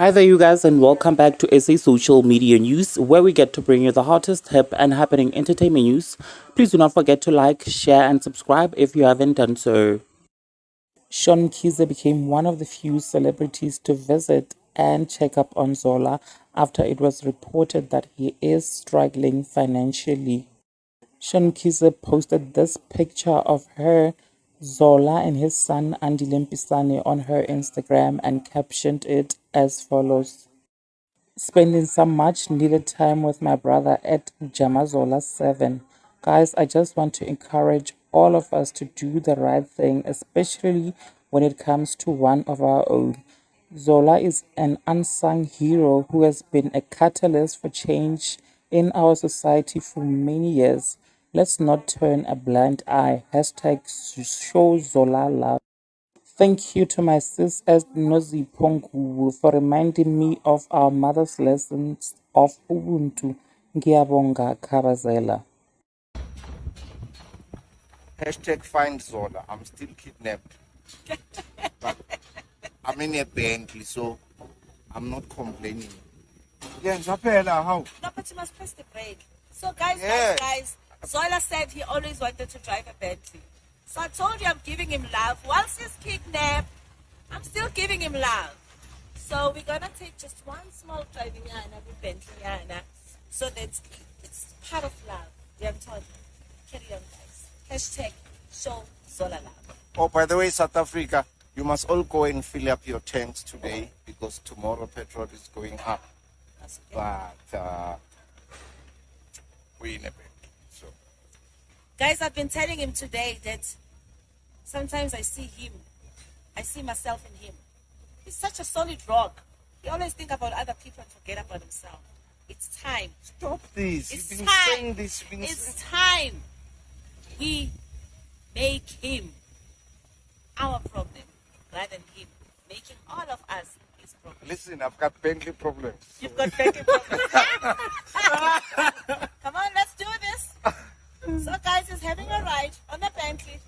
Hi there, you guys, and welcome back to SA Social Media News, where we get to bring you the hottest, hip, and happening entertainment news. Please do not forget to like, share, and subscribe if you haven't done so. Mamkhize became one of the few celebrities to visit and check up on Zola after it was reported that he is struggling financially. Mamkhize posted this picture of her, Zola, and his son Andile Mpisane on her Instagram and captioned it as follows: spending some much needed time with my brother at Zola 7. Guys, I just want to encourage all of us to do the right thing, especially when it comes to one of our own. Zola is an unsung hero who has been a catalyst for change in our society for many years. Let's not turn a blind eye. Hashtag show Zola love. Thank you to my sis as Nozi Pongu for reminding me of our mother's lessons of Ubuntu. Ngiyabonga Kabazela. Hashtag find Zola. I'm still kidnapped. But I'm in a Bentley, so I'm not complaining. Yeah, Zapela, how? No, but you must press the brake. So, guys, Yeah. guys, Zola said he always wanted to drive a Bentley. So I told you I'm giving him love. Whilst he's kidnapped, I'm still giving him love. So we're gonna take just one small driving yana with Bentley yana, so that it's part of love. You have told me. Carry on, guys. Hashtag show Zola love. Oh, by the way, South Africa, you must all go and fill up your tanks today because tomorrow petrol is going up. That's okay. But we're in a Bentley. So Guys, I've been telling him today that sometimes I see him, I see myself in him. He's such a solid rock. He always think about other people and forget about himself. It's time. stop this. It's You've been time. saying this. You've been It's saying... time we make him our problem rather than him making all of us his problem. Listen, I've got Bentley problems. You've got better problems. Come on, let's do this. So, guys, he's having a ride on the Bentley.